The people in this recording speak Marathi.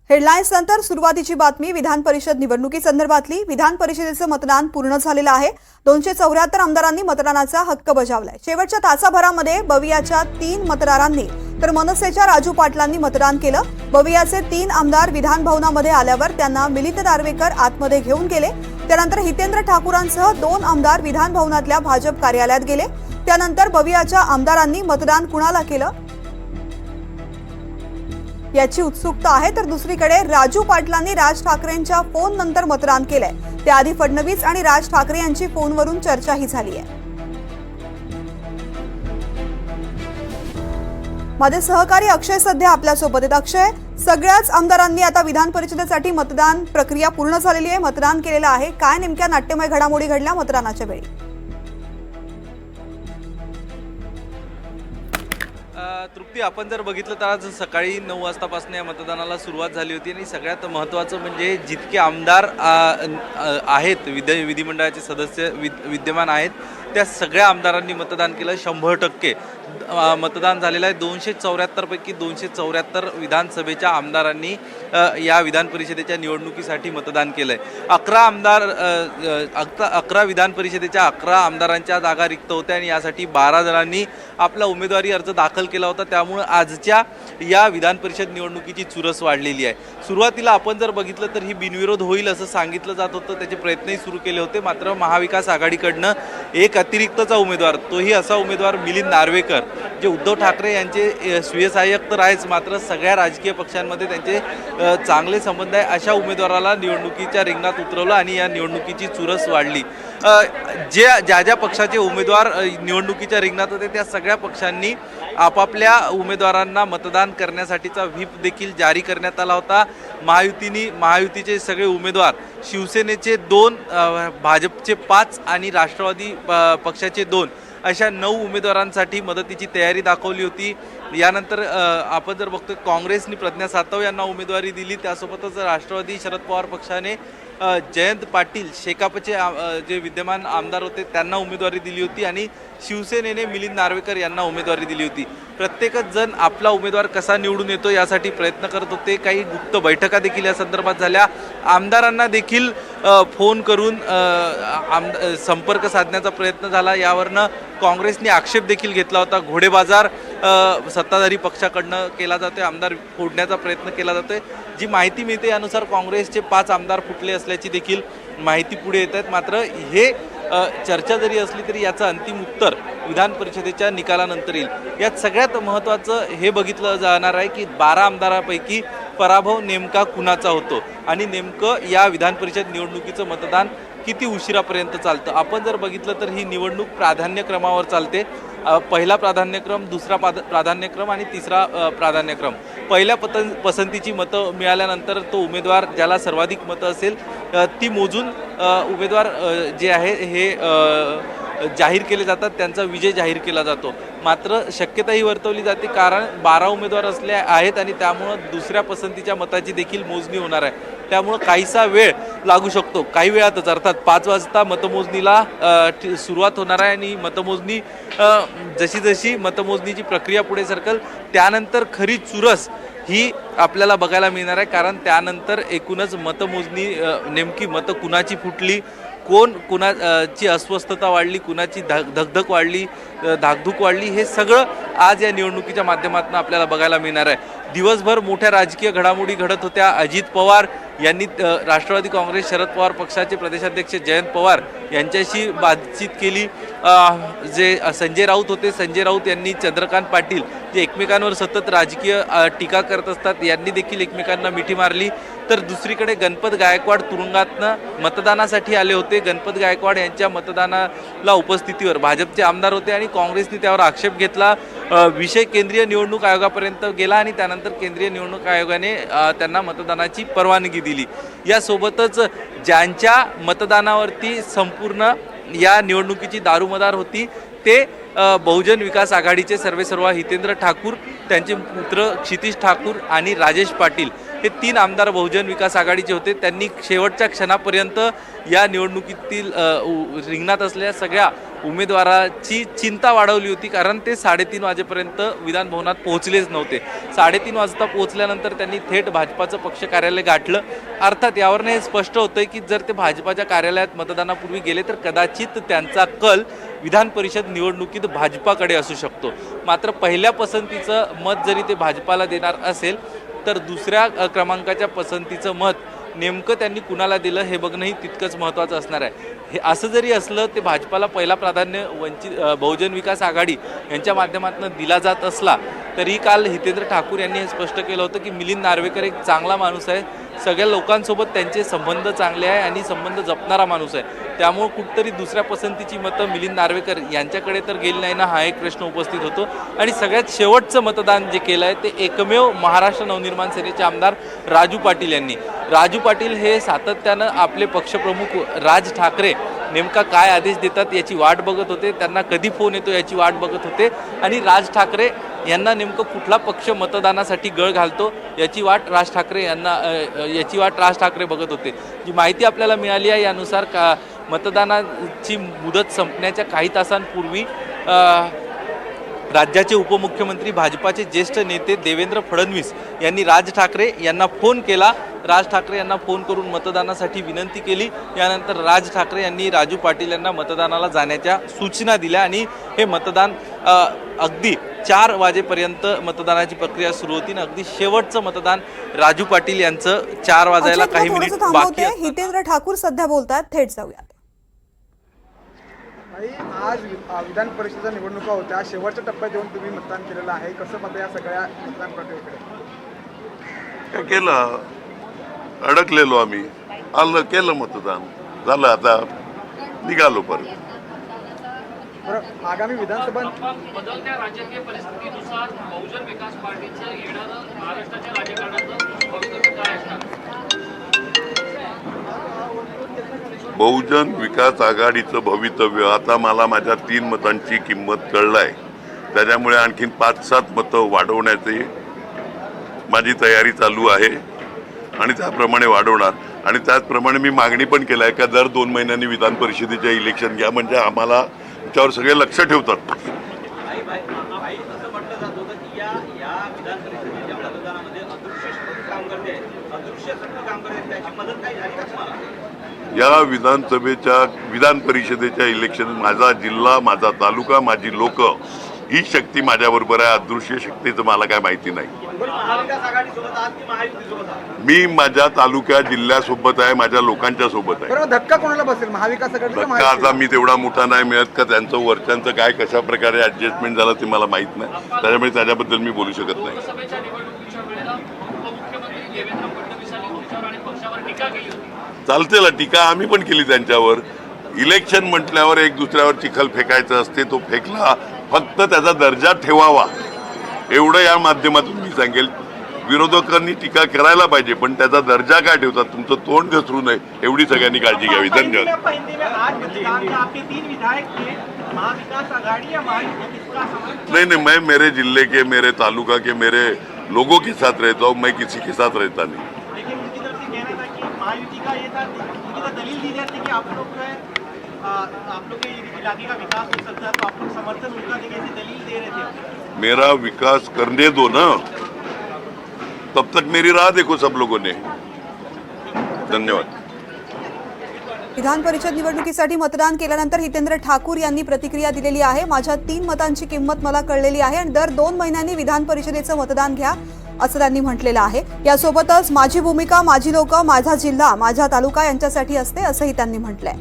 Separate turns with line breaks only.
हेडलाईन्स नंतर सुरुवातीची बातमी विधान परिषद निवडणुकीसंदर्भातली। विधान परिषदेचं मतदान पूर्ण झालेलं आहे। 274 आमदारांनी मतदानाचा हक्क बजावलाय। शेवटच्या तासाभरामध्ये बवियाच्या 3 मतदारांनी तर मनसेच्या राजू पाटलांनी मतदान केलं। बवियाचे 3 आमदार विधान भवनामध्ये आल्यावर त्यांना मिलिंद दारवेकर आतमध्ये घेऊन गेले। त्यानंतर हितेंद्र ठाकूरांसह 2 आमदार विधान भवनातल्या भाजप कार्यालयात गेले। त्यानंतर बवियाच्या आमदारांनी मतदान कुणाला केलं याची उत्सुकता आहे, तर दुसरीकडे राजू पाटलांनी राज ठाकरेंच्या फोन नंतर मतदान केलंय। त्याआधी फडणवीस आणि राज ठाकरे यांची फोनवरून चर्चाही झाली आहे। माझे सहकारी अक्षय सध्या आपल्यासोबत आहेत। अक्षय, सगळ्याच आमदारांनी आता विधान परिषदेसाठी मतदान प्रक्रिया पूर्ण झालेली आहे, मतदान केलेलं आहे। काय नेमक्या नाट्यमय घडामोडी घडल्या मतदानाच्या वेळी?
तृप्ती, आपण जर बघितलं तर आज सकाळी 9 वाजतापासून या मतदानाला सुरुवात झाली होती आणि सगळ्यात महत्त्वाचं म्हणजे जितके आमदार आहेत विधिमंडळाचे सदस्य विद्यमान आहेत त्या सगळ्या आमदारांनी मतदान केलं। 100% मतदान झालेलं आहे। 274 पैकी 274 विधानसभेच्या आमदारांनी या विधान परिषदेच्या निवडणुकीसाठी मतदान केलं आहे। 11 विधान परिषदेच्या 11 आमदारांच्या जागा रिक्त होत्या आणि यासाठी 12 जणांनी आपला उमेदवारी अर्ज दाखल केला होता। त्यामुळे आजच्या या विधान परिषद निवडणुकीची चुरस वाढलेली आहे। सुरुवातीला आपण जर बघितलं तर ही बिनविरोध होईल असं सांगितलं जात होतं, त्याचे प्रयत्नही सुरू केले होते। मात्र महाविकास आघाडीकडनं एक अतिरिक्तचा उमेदवार, तोही असा उमेदवार मिलिंद नार्वेकर, जे उद्धव ठाकरे यांचे स्वीय सहाय्यक तर आहेच, मात्र सगळ्या राजकीय पक्षांमध्ये त्यांचे चांगले संबंध आहे, अशा उमेदवाराला निवडणुकीच्या रिंगणात उतरवलं आणि या निवडणुकीची चुरस वाढली। ज्या पक्षाचे उमेदवार निवडणुकीच्या रिंगणात होते त्या सगळ्या पक्षांनी आपापल्या उमेदवारांना मतदान करण्यासाठीचा व्हीप देखील जारी करण्यात आला होता। महायुतीचे सगळे उमेदवार, शिवसेनेचे 2, भाजपचे 5 आणि राष्ट्रवादी पक्षाचे 2 अशा 9 उमेदवारांसाठी मदतीची तयारी दाखवली होती। यानंतर आपण जर बघतो काँग्रेसने प्रज्ञा सातव यांना उमेदवारी दिली, त्यासोबतच राष्ट्रवादी शरद पवार पक्षाने जयंत पाटील शेकापचे जे विद्यमान आमदार होते त्यांना उमेदवारी दिली होती आणि शिवसेनेने मिलिंद नार्वेकर यांना उमेदवारी दिली होती। प्रत्येकच जण आपला उमेदवार कसा निवडून येतो यासाठी प्रयत्न करत होते। काही गुप्त बैठका देखील या संदर्भात झाल्या। आमदारांना देखील फोन करून संपर्क साधण्याचा प्रयत्न झाला। यावरनं काँग्रेसने आक्षेप देखील घेतला होता। घोडेबाजार सत्ताधारी पक्षाकडनं केला जातोय, आमदार फोडण्याचा प्रयत्न केला जातोय। जी माहिती मिळते यानुसार काँग्रेसचे 5 आमदार फुटले असल्याची देखील माहिती पुढे येत आहेत। मात्र हे चर्चा जरी असली तरी याचं अंतिम उत्तर विधान परिषदेच्या निकालानंतर येईल। यात सगळ्यात महत्त्वाचं हे बघितलं जाणार आहे की 12 आमदारांपैकी पराभव नेमका कुणाचा होतो आणि नेमकं या विधान परिषद निवडणुकीचं मतदान किती उशिरापर्यंत चालतं। आपण जर बघितलं तर ही निवडणूक प्राधान्यक्रमावर चालते। पहिला प्राधान्यक्रम, दुसरा प्राधान्यक्रम आणि तिसरा प्राधान्यक्रम। पहिल्या पसंतीची मतं मिळाल्यानंतर तो उमेदवार ज्याला सर्वाधिक मतं असेल ती मोजून उमेदवार जे आहे हे जाहीर केले जातात, त्यांचा विजय जाहीर केला जातो। मात्र शक्यता ही वर्तवली जाते कारण 12 उमेदवार असले आहेत आणि त्यामुळं दुसऱ्या पसंतीच्या मताची देखील मोजणी होणार आहे। त्यामुळं काहीसा वेळ लागू शकतो। काही वेळातच, अर्थात 5 वाजता मतमोजणीला सुरुवात होणार आहे आणि मतमोजणी जशी जशी मतमोजणीची प्रक्रिया पुढे सरकेल त्यानंतर खरी चुरस ही आपल्याला बघायला मिळणार आहे। कारण त्यानंतर एकूणच मतमोजणी नेमकी मतं कुणाची फुटली, कुणाची अस्वस्थता वाढली, कुणाची धगधग वाढली, धाकधूक वाढली, हे सगळं आज या निवडणुकीच्या माध्यमातून आपल्याला बघायला मिळणार आहे। दिवसभर मोठ्या राजकीय घडामोडी घडत होत्या। अजित पवार यांनी राष्ट्रवादी काँग्रेस शरद पवार पक्षाचे प्रदेशाध्यक्ष जयंत पवार यांच्याशी बातचीत केली। जे संजय राऊत होते, संजय राऊत यांनी चंद्रकांत पाटील जे एकमेकांवर सतत राजकीय टीका करत असतात यांनी देखील एकमेकांना मिठी मारली। तर दुसरीकडे गणपत गायकवाड तुरुंगातनं मतदानासाठी आले होते। गणपत गायकवाड यांच्या मतदानाला उपस्थितीवर भाजपचे आमदार होते आणि काँग्रेसने त्यावर आक्षेप घेतला। विषय केंद्रीय निवडणूक आयोगापर्यंत गेला आणि त्यानंतर केंद्रीय निवडणूक आयोगाने त्यांना मतदानाची परवानगी दिली। यासोबतच ज्यांच्या मतदानावरती संपूर्ण या निवडणुकीची दारूमदार होती ते बहुजन विकास आघाडीचे सर्वेसर्वा हितेंद्र ठाकूर, त्यांचे पुत्र क्षितिज ठाकूर आणि राजेश पाटील हे 3 आमदार बहुजन विकास आघाडीचे होते. त्यांनी शेवटच्या क्षणापर्यंत या निवडणुकीतील रिंगणात असलेल्या सगळ्या उमेदवाराची चिंता वाढवली होती, कारण ते 3:30 वाजेपर्यंत विधान भवनात पोहोचलेच नव्हते. 3:30 वाजता पोहोचल्यानंतर त्यांनी थेट भाजपाचं पक्ष कार्यालय गाठलं. अर्थात यावरनं हे स्पष्ट होतंय की जर ते भाजपाच्या कार्यालयात मतदानापूर्वी गेले तर कदाचित त्यांचा कल विधान परिषद निवडणुकीत भाजपाकडे असू शकतो. मात्र पहिल्या पसंतीचं मत जरी ते भाजपाला देणार असेल तर दुसऱ्या क्रमांकाच्या पसंतीचं मत नेमकं त्यांनी कुणाला दिलं हे बघणंही तितकंच महत्त्वाचं असणार आहे. हे असं जरी असलं ते भाजपाला पहिला प्राधान्य बहुजन विकास आघाडी यांच्या माध्यमातून दिला जात असला तरी काल हितेंद्र ठाकूर यांनी हे स्पष्ट केलं होतं की मिलिंद नार्वेकर एक चांगला माणूस आहे, सगळ्या लोकांसोबत त्यांचे संबंध चांगले आहे आणि संबंध जपणारा माणूस आहे. त्यामुळे कुठंतरी दुसऱ्या पसंतीची मतं मिलिंद नार्वेकर यांच्याकडे तर गेली नाही ना, हा एक प्रश्न उपस्थित होतो. आणि सगळ्यात शेवटचं मतदान जे केलं आहे ते एकमेव महाराष्ट्र नवनिर्माण सेनेचे आमदार राजू पाटील यांनी. राजू पाटील हे सातत्यानं आपले पक्षप्रमुख राज ठाकरे नेमका काय आदेश देतात याची वाट बघत होते, त्यांना कधी फोन येतो याची वाट बघत होते आणि राज ठाकरे यांना नेमकं कुठला पक्ष मतदानासाठी गळ घालतो याची वाट राज ठाकरे बघत होते. जी माहिती आपल्याला मिळाली आहे यानुसार मतदानाची मुदत संपण्याच्या काही तासांपूर्वी राज्याचे उपमुख्यमंत्री भाजपाचे ज्येष्ठ नेते देवेंद्र फडणवीस यांनी राज ठाकरे यांना फोन केला. राज ठाकरे यांना फोन करून मतदानासाठी विनंती केली. यानंतर राज ठाकरे यांनी राजू पाटील यांना मतदानाला जाण्याच्या सूचना दिल्या आणि हे मतदान अगदी 4 वाजेपर्यंत मतदानाची प्रक्रिया सुरू होती आणि अगदी शेवटचं मतदान राजू पाटील यांचं 4 वाजायला काही मिनिट बाकी आहे.
हितेंद्र ठाकूर सध्या बोलतात, थेट जाऊयात.
आज विधान परिषदेच्या निवडणुका होत्या, शेवटच्या टप्प्यात येऊन तुम्ही मतदान केलेलं आहे, कसं मत या सगळ्या मतदान प्रक्रियेकडे?
काय केलं, अडकलेलो आम्ही, आलं केलं मतदान झालं, आता निघालो परत.
बरं, आगामी विधानसभा
बदलत्या राजकीय परिस्थितीनुसार बहुजन विकास पार्टीचं येणारं महाराष्ट्राच्या राजकारणाचं भवितव्य काय असणार?
बहुजन विकास आघाडीचं भवितव्य आता मला माझ्या 3 मतांची किंमत कळलाय. त्याच्यामुळे आणखीन 5-7 मतं वाढवण्याची माझी तयारी चालू आहे आणि त्याप्रमाणे वाढवणार. आणि त्याचप्रमाणे मी मागणी पण केली आहे का दर 2 महिन्यांनी विधान परिषदेचे इलेक्शन घ्या, म्हणजे आम्हाला त्यावर सगळे लक्ष ठेवतात. या विधान परिषदेच्या इलेक्शन माझा जिल्हा, माझा तालुका, माझी लोक ही शक्ती माझ्याबरोबर आहे. अदृश्य शक्तीचं मला काय माहिती नाही. मी माझ्या तालुक्या जिल्ह्यासोबत आहे, माझ्या लोकांच्या सोबत आहे.
धक्का कोणाला बसेल, महाविकास आघाडी?
धक्का आता मी तेवढा मोठा नाही मिळत का त्यांचं वरच्यांचं काय कशा प्रकारे ऍडजस्टमेंट झालं ते मला माहित नाही, त्याच्यामुळे त्याच्याबद्दल मी बोलू शकत नाही.
लोकसभेच्या निवडणुकीच्या वेळेला उपमुख्यमंत्री देवेंद्र फडणवीसांनी तुमच्यावर आणि पक्षावर टीका केली होती.
चालते ना टीका, आम्ही पण केली त्यांच्यावर. इलेक्शन म्हटल्यावर एक दुसऱ्यावर चिखल फेकायचं असते, तो फेकला. फक्त त्याचा दर्जा ठेवावा एवढं या माध्यमातून मी सांगेल. विरोधकांनी टीका करायला पाहिजे पण त्याचा दर्जा काय ठेवतात, तुमचं तोंड घसरू नये एवढी सगळ्यांनी काळजी घ्यावी. धन्यवाद. नहीं, मैं मेरे जिले के, मेरे तालुका के, मेरे लोगों के साथ रहता हूँ, मैं किसी के साथ रहता नहीं.
लेकिन उनकी तरफ से कहना था कि महायुति का ये था, उनकी तो दलील दी जाती कि आप लोग जो है आप लोग के इलाके का विकास हो सकता है, तो आप लोग समर्थन उनका देंगे, ऐसी दलील दे रहे थे.
मेरा विकास करने दो ना, तब तक मेरी राह देखो सब लोगों ने. धन्यवाद.
विधान परिषद निवडणुकीसाठी मतदान केल्यानंतर हितेंद्र ठाकूर यांनी प्रतिक्रिया दिलेली आहे. माझ्या 3 मतांची किंमत मला कळलेली आहे आणि दर 2 महिन्यांनी विधान परिषदेचं मतदान घ्या असं त्यांनी म्हटलेलं आहे. यासोबतच माझी भूमिका, माझी लोक, माझा जिल्हा, माझा तालुका यांच्यासाठी असते असंही त्यांनी म्हटलंय.